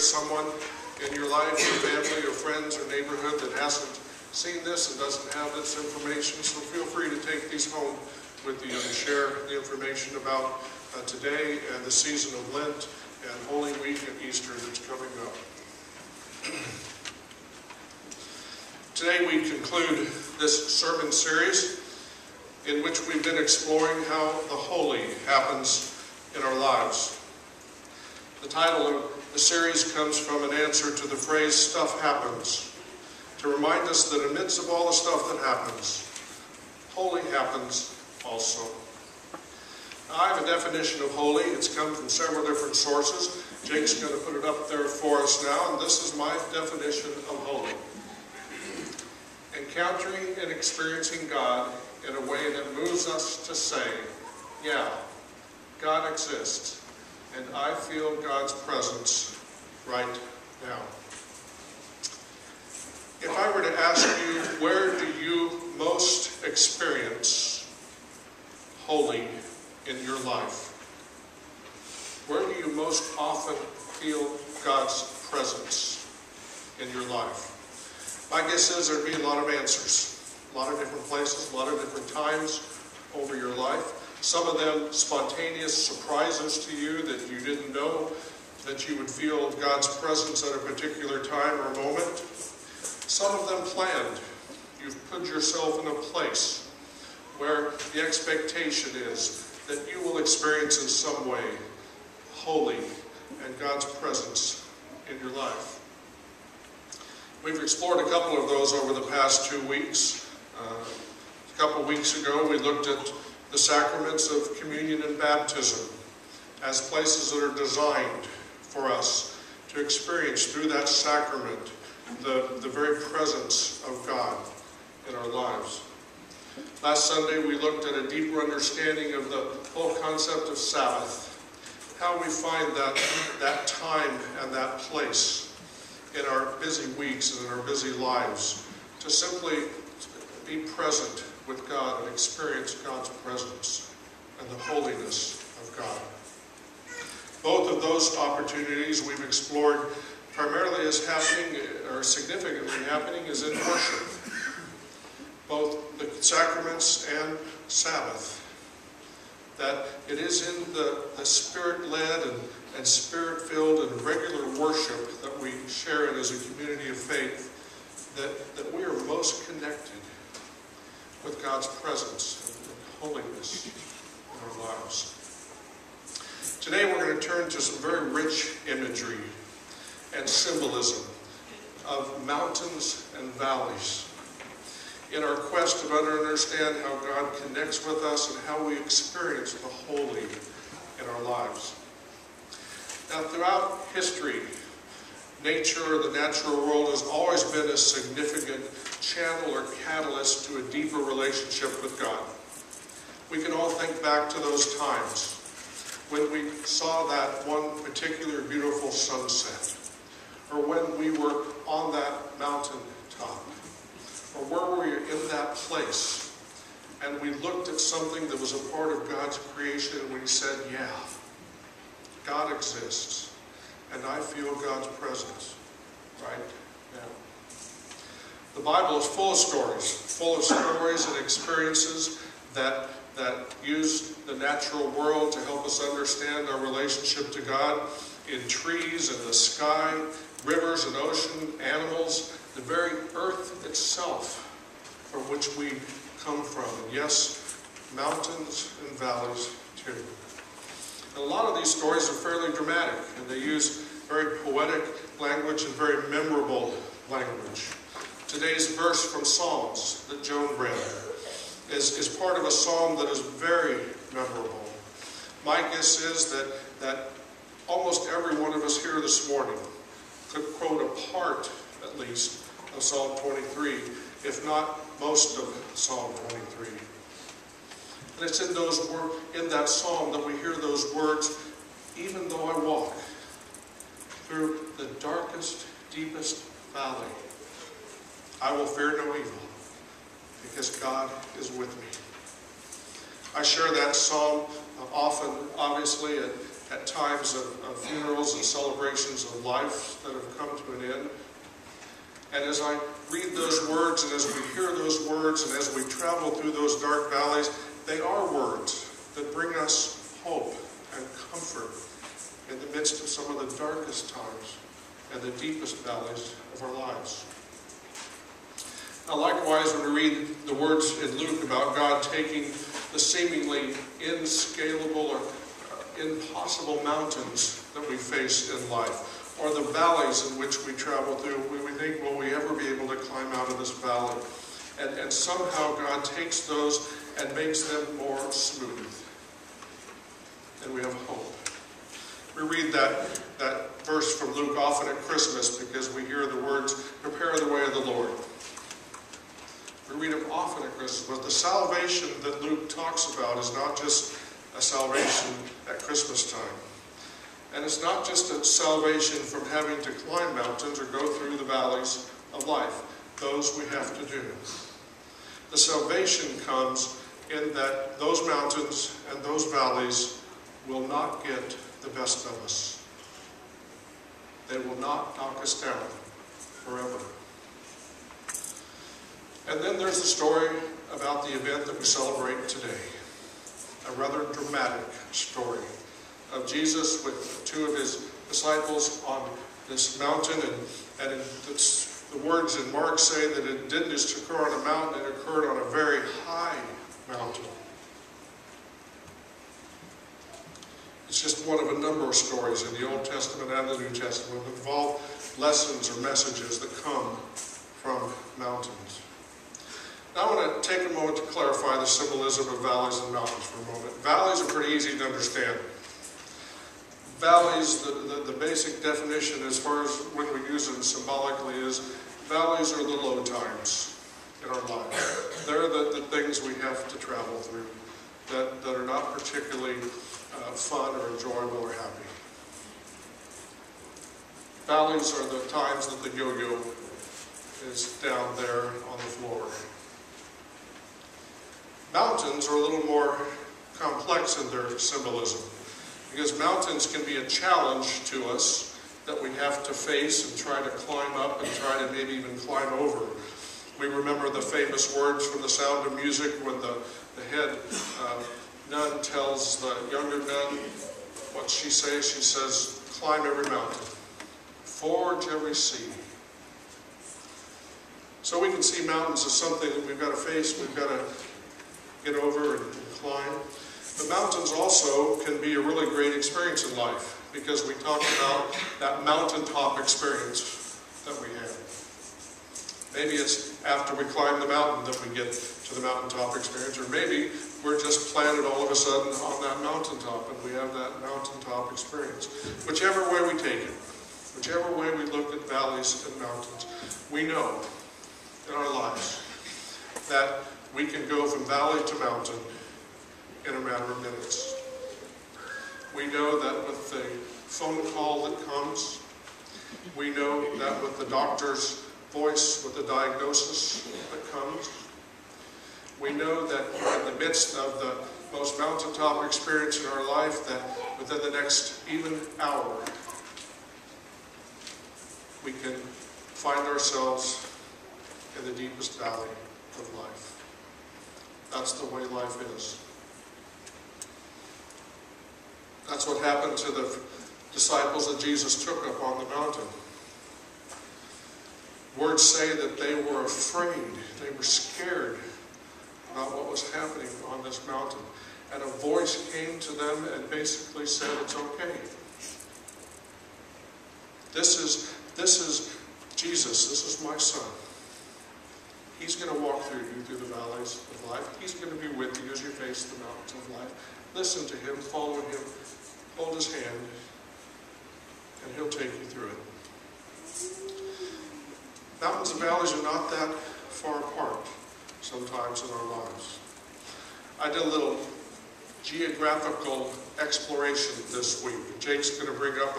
someone in your life, your family, or friends, or neighborhood that hasn't seen this and doesn't have this information, so feel free to take these home with you and share the information about today and the season of Lent and Holy Week and Easter that's coming up. Today we conclude this sermon series in which we've been exploring how the holy happens in our lives. The title of the series comes from an answer to the phrase, "Stuff happens," to remind us that amidst of all the stuff that happens, holy happens also. Now, I have a definition of holy. It's come from several different sources. Jake's going to put it up there for us now, and this is my definition of holy. Encountering and experiencing God in a way that moves us to say, yeah, God exists, and I feel God's presence right now. If I were to ask you, where do you most experience holy in your life? Where do you most often feel God's presence in your life? My guess is there'd be a lot of answers, a lot of different places, a lot of different times over your life. Some of them spontaneous surprises to you that you didn't know that you would feel God's presence at a particular time or moment. Some of them planned. You've put yourself in a place where the expectation is that you will experience in some way holy and God's presence in your life. We've explored a couple of those over the past 2 weeks. A couple weeks ago we looked at the sacraments of communion and baptism as places that are designed for us to experience through that sacrament the very presence of God in our lives. Last Sunday we looked at a deeper understanding of the whole concept of Sabbath, how we find that time and that place in our busy weeks and in our busy lives to simply be present with God and experience God's presence and the holiness of God. Both of those opportunities we've explored primarily as happening, or significantly happening, is in worship. Both the sacraments and Sabbath. That it is in the Spirit-led and Spirit-filled and regular worship that we share in as a community of faith that we are most connected with God's presence and holiness in our lives. Today we're going to turn to some very rich imagery and symbolism of mountains and valleys in our quest to better understand how God connects with us and how we experience the holy in our lives. Now, throughout history, nature or the natural world has always been a significant channel or catalyst to a deeper relationship with God. We can all think back to those times when we saw that one particular beautiful sunset, or when we were on that mountain top, or where we were in that place and we looked at something that was a part of God's creation and we said, yeah, God exists and I feel God's presence right now. The Bible is full of stories and experiences that use the natural world to help us understand our relationship to God, in trees and the sky, rivers and ocean, animals, the very earth itself from which we come from. And yes, mountains and valleys too. And a lot of these stories are fairly dramatic, and they use very poetic language and very memorable language. Today's verse from Psalms that Joan read is part of a psalm that is very memorable. My guess is that almost every one of us here this morning could quote a part, at least, of Psalm 23, if not most of Psalm 23. And it's in that psalm that we hear those words, even though I walk through the darkest, deepest valley, I will fear no evil, because God is with me. I share that psalm often, obviously, at times of funerals and celebrations of life that have come to an end. And as I read those words, and as we hear those words, and as we travel through those dark valleys, they are words that bring us hope and comfort in the midst of some of the darkest times and the deepest valleys of our lives. Now, likewise, when we read the words in Luke about God taking the seemingly inscalable or impossible mountains that we face in life, or the valleys in which we travel through, we think, will we ever be able to climb out of this valley? And somehow God takes those and makes them more smooth. And we have hope. We read that verse from Luke often at Christmas because we hear the words, prepare the way of the Lord. We read them often at Christmas, but the salvation that Luke talks about is not just a salvation at Christmas time. And it's not just a salvation from having to climb mountains or go through the valleys of life. Those we have to do. The salvation comes in that those mountains and those valleys will not get the best of us. They will not knock us down forever. And then there's the story about the event that we celebrate today. A rather dramatic story of Jesus with two of his disciples on this mountain. And the words in Mark say that it didn't just occur on a mountain, it occurred on a very high mountain. It's just one of a number of stories in the Old Testament and the New Testament that involve lessons or messages that come from mountains. Now I want to take a moment to clarify the symbolism of valleys and mountains for a moment. Valleys are pretty easy to understand. Valleys, the basic definition as far as when we use them symbolically is valleys are the low times in our life. They're the things we have to travel through that are not particularly fun or enjoyable or happy. Valleys are the times that the yo-yo is down there on the floor. Mountains are a little more complex in their symbolism, because mountains can be a challenge to us that we have to face and try to climb up and try to maybe even climb over. We remember the famous words from The Sound of Music when the head nun tells the younger nun what she says. She says, climb every mountain, forge every sea. So we can see mountains as something that we've got to face, we've got to get over and climb. But mountains also can be a really great experience in life, because we talk about that mountaintop experience that we have. Maybe it's after we climb the mountain that we get to the mountaintop experience, or maybe we're just planted all of a sudden on that mountaintop and we have that mountaintop experience. Whichever way we take it, whichever way we look at valleys and mountains, we know in our lives that we can go from valley to mountain in a matter of minutes. We know that with the phone call that comes, we know that with the doctor's voice, with the diagnosis that comes, we know that in the midst of the most mountaintop experience in our life, that within the next even hour, we can find ourselves in the deepest valley of life. That's the way life is. That's what happened to the disciples that Jesus took up on the mountain. Words say that they were afraid, they were scared about what was happening on this mountain. And a voice came to them and basically said, it's okay. This is Jesus, this is my son. He's going to walk through you through the valleys of life. He's going to be with you as you face the mountains of life. Listen to him, follow him, hold his hand, and he'll take you through it. Mountains and valleys are not that far apart sometimes in our lives. I did a little geographical exploration this week. Jake's going to bring up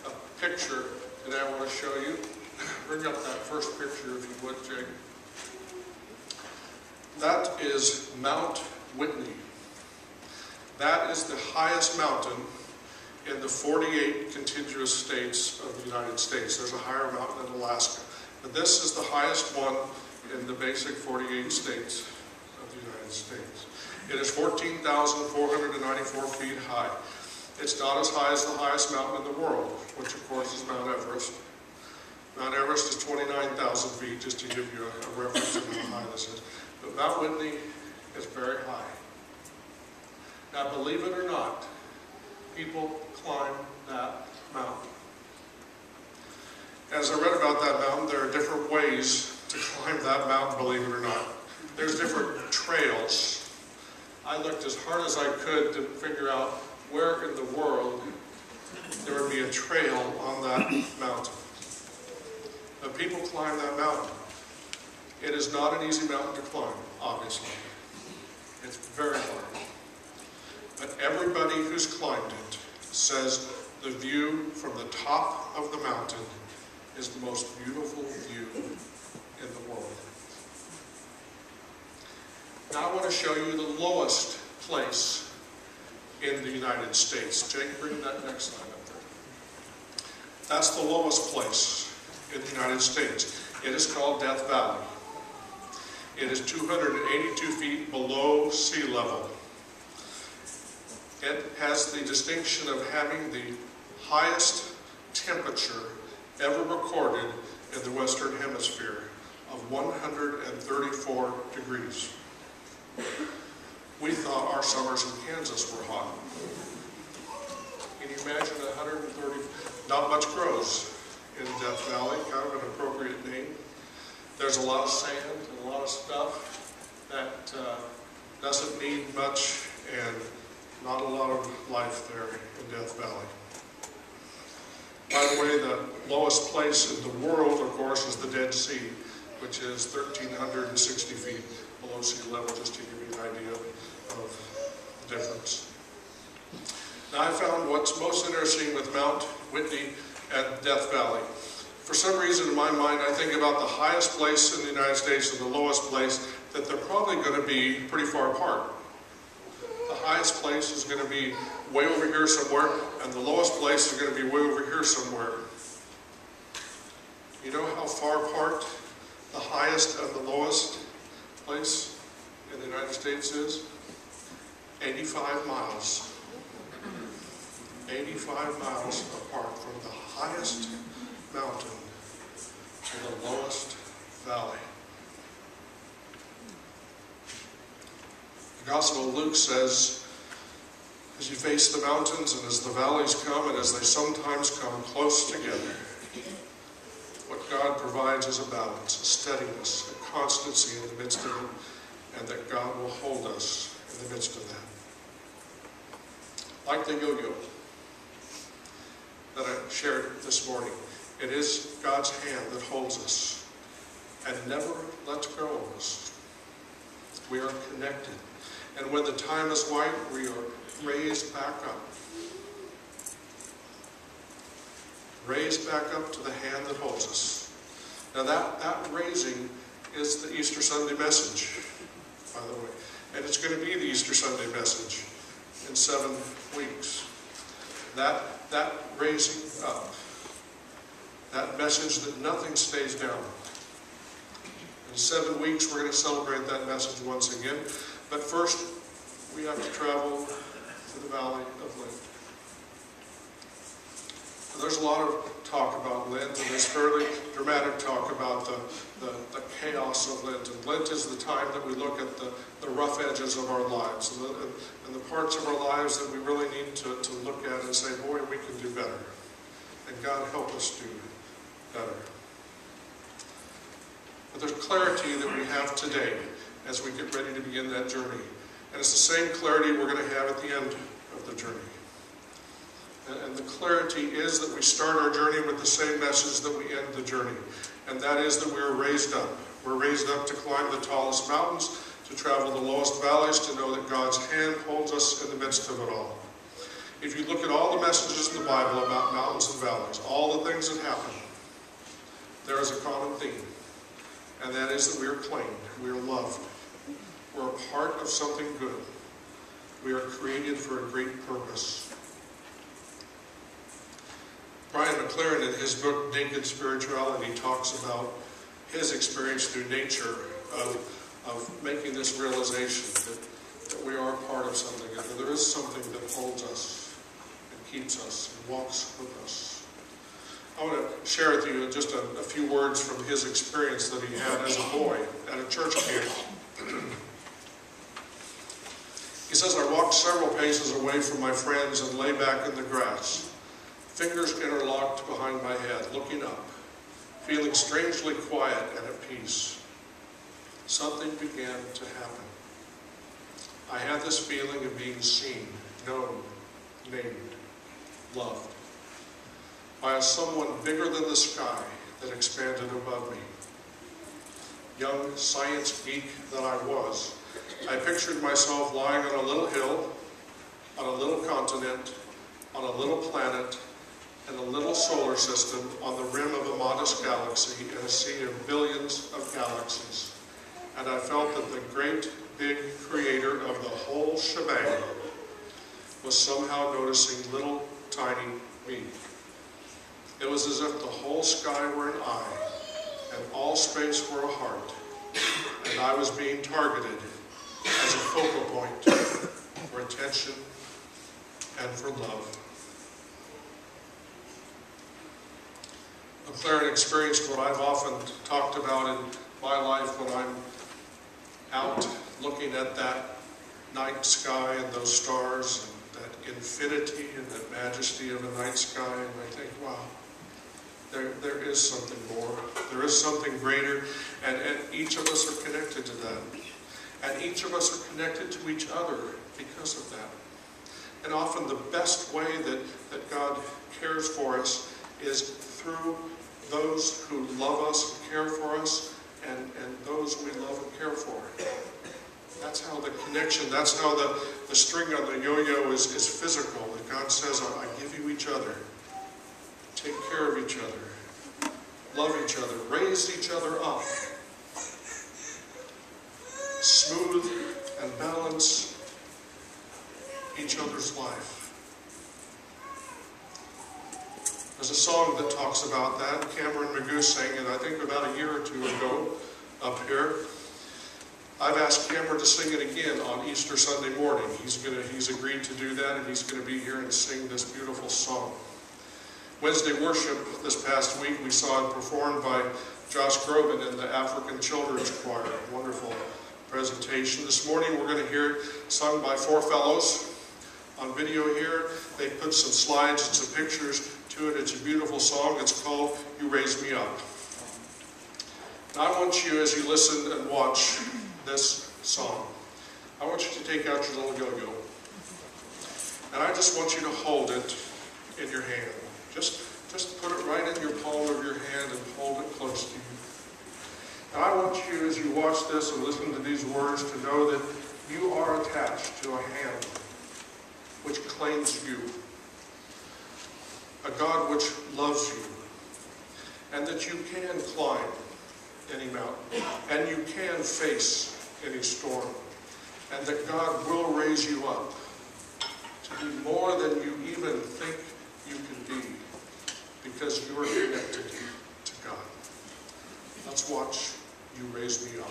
a picture that I want to show you. Bring up that first picture if you would, Jake. That is Mount Whitney. That is the highest mountain in the 48 contiguous states of the United States. There's a higher mountain in Alaska. But this is the highest one in the basic 48 states of the United States. It is 14,494 feet high. It's not as high as the highest mountain in the world, which of course is Mount Everest. Mount Everest is 29,000 feet, just to give you a reference of how high this is. But Mount Whitney is very high. Now, believe it or not, people climb that mountain. As I read about that mountain, there are different ways to climb that mountain, believe it or not. There's different trails. I looked as hard as I could to figure out where in the world there would be a trail on that mountain. But people climb that mountain. It is not an easy mountain to climb, obviously. It's very hard. But everybody who's climbed it says the view from the top of the mountain is the most beautiful view in the world. Now I want to show you the lowest place in the United States. Jake, bring that next slide up there. That's the lowest place in the United States. It is called Death Valley. It is 282 feet below sea level. It has the distinction of having the highest temperature ever recorded in the Western Hemisphere of 134 degrees. We thought our summers in Kansas were hot. Can you imagine 130? Not much grows in Death Valley, kind of an appropriate name. There's a lot of sand and a lot of stuff that doesn't need much, and not a lot of life there in Death Valley. By the way, the lowest place in the world, of course, is the Dead Sea, which is 1,360 feet below sea level, just to give you an idea of the difference. Now, I found what's most interesting with Mount Whitney and Death Valley. For some reason, in my mind, I think about the highest place in the United States and the lowest place, that they're probably going to be pretty far apart. The highest place is going to be way over here somewhere, and the lowest place is going to be way over here somewhere. You know how far apart the highest and the lowest place in the United States is? 85 miles. 85 miles apart from the highest mountain to the lowest valley. The Gospel of Luke says, as you face the mountains and as the valleys come and as they sometimes come close together, what God provides is a balance, a steadiness, a constancy in the midst of it, and that God will hold us in the midst of that. Like the yo-yo that I shared this morning, it is God's hand that holds us and never lets go of us. We are connected. And when the time is right, we are raised back up. Raised back up to the hand that holds us. Now that raising is the Easter Sunday message, by the way. And it's going to be the Easter Sunday message in 7 weeks. That raising up. That message that nothing stays down. In 7 weeks, we're going to celebrate that message once again. But first, we have to travel to the Valley of Lent. And there's a lot of talk about Lent, and there's fairly dramatic talk about the chaos of Lent. And Lent is the time that we look at the rough edges of our lives, and the parts of our lives that we really need to look at and say, boy, we can do better. And God help us do better. But there's clarity that we have today as we get ready to begin that journey. And it's the same clarity we're going to have at the end of the journey. And the clarity is that we start our journey with the same message that we end the journey. And that is that we are raised up. We're raised up to climb the tallest mountains, to travel the lowest valleys, to know that God's hand holds us in the midst of it all. If you look at all the messages in the Bible about mountains and valleys, all the things that happen, there is a common theme. And that is that we are claimed, we are loved. We're a part of something good. We are created for a great purpose. Brian McLaren, in his book Naked Spirituality, talks about his experience through nature of making this realization that we are part of something, and that there is something that holds us and keeps us and walks with us. I want to share with you just a few words from his experience that he had as a boy at a church camp. He says, I walked several paces away from my friends and lay back in the grass, fingers interlocked behind my head, looking up, feeling strangely quiet and at peace. Something began to happen. I had this feeling of being seen, known, named, loved by a someone bigger than the sky that expanded above me. Young science geek that I was, I pictured myself lying on a little hill, on a little continent, on a little planet, in a little solar system, on the rim of a modest galaxy in a sea of billions of galaxies. And I felt that the great, big creator of the whole shebang was somehow noticing little, tiny me. It was as if the whole sky were an eye, and all space were a heart, and I was being targeted as a focal point for attention and for love. McLaren experienced what I've often talked about in my life when I'm out looking at that night sky and those stars and that infinity and that majesty of a night sky, and I think, wow, there is something more. There is something greater, and each of us are connected to that. And each of us are connected to each other because of that. And often the best way that God cares for us is through those who love us and care for us, and those we love and care for. That's how the connection, that's how the string on the yo-yo is physical. That God says, I give you each other. Take care of each other. Love each other. Raise each other up. Smooth and balance each other's life. There's a song that talks about that. Cameron Magoo sang it, I think, about a year or two ago up here. I've asked Cameron to sing it again on Easter Sunday morning. He's agreed to do that, and he's going to be here and sing this beautiful song. Wednesday worship this past week, we saw it performed by Josh Groban in the African Children's Choir. Wonderful presentation. This morning we're going to hear it sung by four fellows. On video here, they put some slides and some pictures to it. It's a beautiful song. It's called You Raise Me Up. Now I want you, as you listen and watch this song, I want you to take out your little yo-yo. And I just want you to hold it in your hand. Just put it right in your palm of your hand and hold it close to you. And I want you, as you watch this and listen to these words, to know that you are attached to a hand which claims you, a God which loves you, and that you can climb any mountain, and you can face any storm, and that God will raise you up to be more than you even think you can be, because you are connected to God. Let's watch You Raise Me Up.